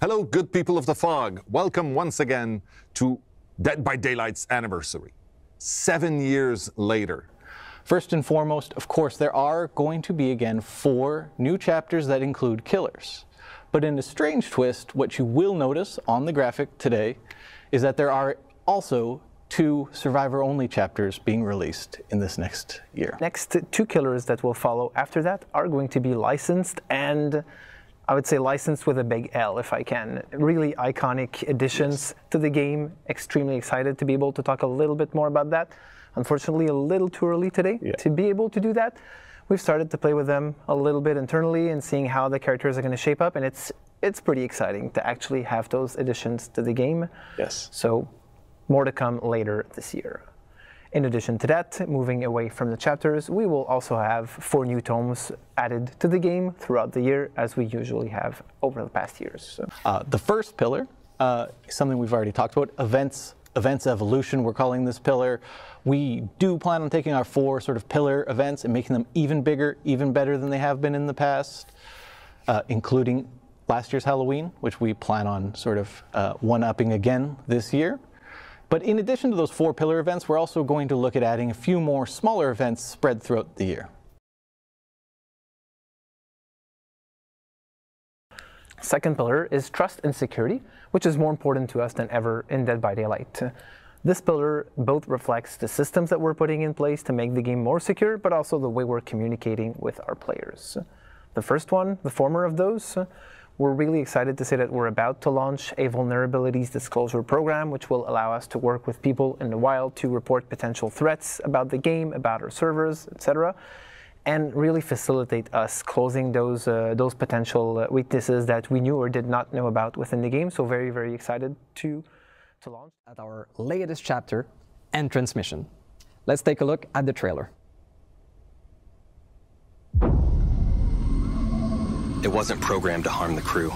Hello, good people of the fog. Welcome once again to Dead by Daylight's anniversary. 7 years later. First and foremost, of course, there are going to be again 4 new chapters that include killers. But in a strange twist, what you will notice on the graphic today is that there are also 2 survivor-only chapters being released in this next year. Next 2 killers that will follow after that are going to be licensed, and I would say licensed with a big L if I can. Really iconic additions to the game. Extremely excited to be able to talk a little bit more about that. Unfortunately, a little too early today to be able to do that. We've started to play with them a little bit internally and seeing how the characters are going to shape up, and it's pretty exciting to actually have those additions to the game. Yes. So more to come later this year. In addition to that, moving away from the chapters, we will also have 4 new tomes added to the game throughout the year, as we usually have over the past years. So. The first pillar is something we've already talked about, events evolution, we're calling this pillar. We do plan on taking our 4 sort of pillar events and making them even bigger, even better than they have been in the past, including last year's Halloween, which we plan on sort of one-upping again this year. But in addition to those 4 pillar events, we're also going to look at adding a few more smaller events spread throughout the year. Second pillar is trust and security, which is more important to us than ever in Dead by Daylight. This pillar both reflects the systems that we're putting in place to make the game more secure, but also the way we're communicating with our players. The first one, the former of those, we're really excited to say that we're about to launch a vulnerabilities disclosure program, which will allow us to work with people in the wild to report potential threats about the game, about our servers, etc., and really facilitate us closing those potential weaknesses that we knew or did not know about within the game. So very, very excited to launch. At our latest chapter and transmission. Let's take a look at the trailer. It wasn't programmed to harm the crew.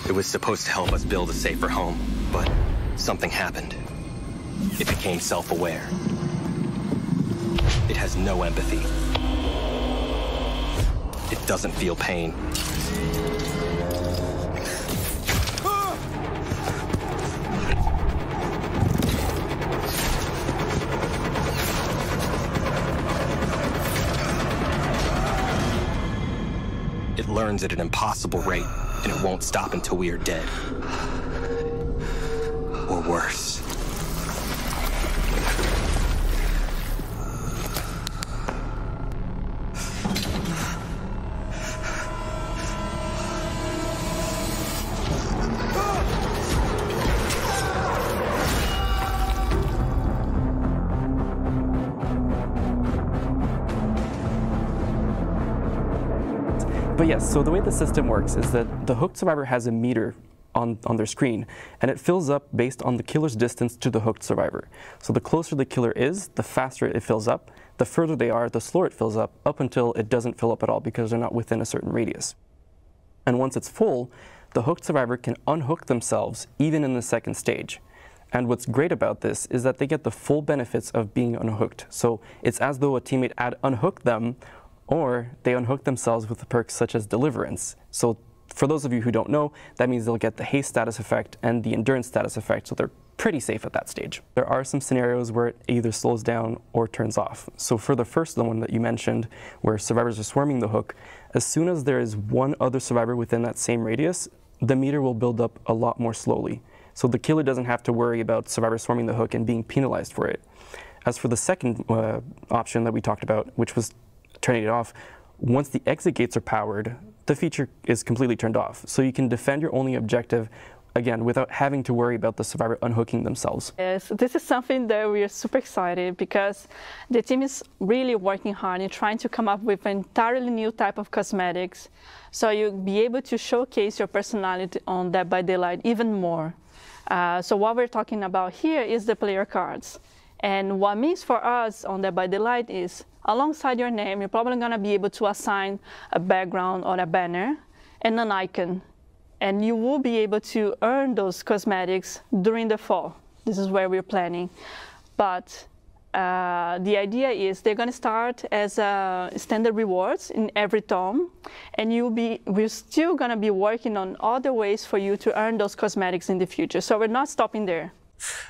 It was supposed to help us build a safer home, but something happened. It became self-aware. It has no empathy. It doesn't feel pain. It learns at an impossible rate, and it won't stop until we are dead. Or worse. But yes, so the way the system works is that the hooked survivor has a meter on their screen, and it fills up based on the killer's distance to the hooked survivor. So the closer the killer is, the faster it fills up. The further they are, the slower it fills up until it doesn't fill up at all because they're not within a certain radius. And once it's full, the hooked survivor can unhook themselves even in the second stage. And what's great about this is that they get the full benefits of being unhooked. So it's as though a teammate had unhooked them, or they unhook themselves with the perks such as Deliverance. So for those of you who don't know, that means they'll get the haste status effect and the endurance status effect, so they're pretty safe at that stage. There are some scenarios where it either slows down or turns off. So for the first one that you mentioned, where survivors are swarming the hook, as soon as there is one other survivor within that same radius, the meter will build up a lot more slowly. So the killer doesn't have to worry about survivors swarming the hook and being penalized for it. As for the second option that we talked about, which was turning it off, once the exit gates are powered, the feature is completely turned off. So you can defend your only objective, again, without having to worry about the survivor unhooking themselves. Yes, this is something that we are super excited because the team is really working hard in trying to come up with an entirely new type of cosmetics. So you'll be able to showcase your personality on Dead by Daylight even more. So what we're talking about here is the player cards. And what means for us on Dead by Daylight is, alongside your name, you're probably going to be able to assign a background or a banner and an icon. And you will be able to earn those cosmetics during the fall. This is where we're planning. But the idea is they're going to start as standard rewards in every tome, and we're still going to be working on other ways for you to earn those cosmetics in the future. So we're not stopping there.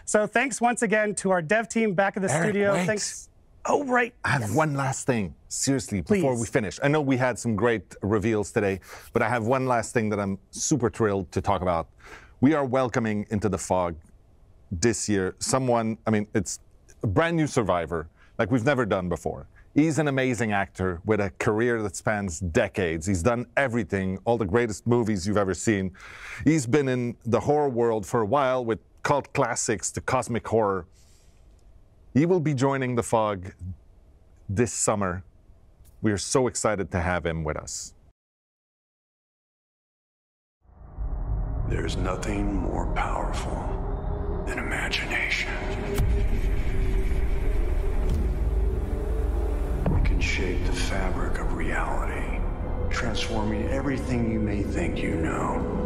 So thanks once again to our dev team back in the studio. Wait. Thanks. Oh, right. I have one last thing, seriously, before we finish. I know we had some great reveals today, but I have one last thing that I'm super thrilled to talk about. We are welcoming into the Fog this year someone, I mean, it's a brand new survivor, like we've never done before. He's an amazing actor with a career that spans decades. He's done everything, all the greatest movies you've ever seen. He's been in the horror world for a while with cult classics to cosmic horror. He will be joining the Fog this summer. We are so excited to have him with us. There's nothing more powerful than imagination. It can shape the fabric of reality, transforming everything you may think you know.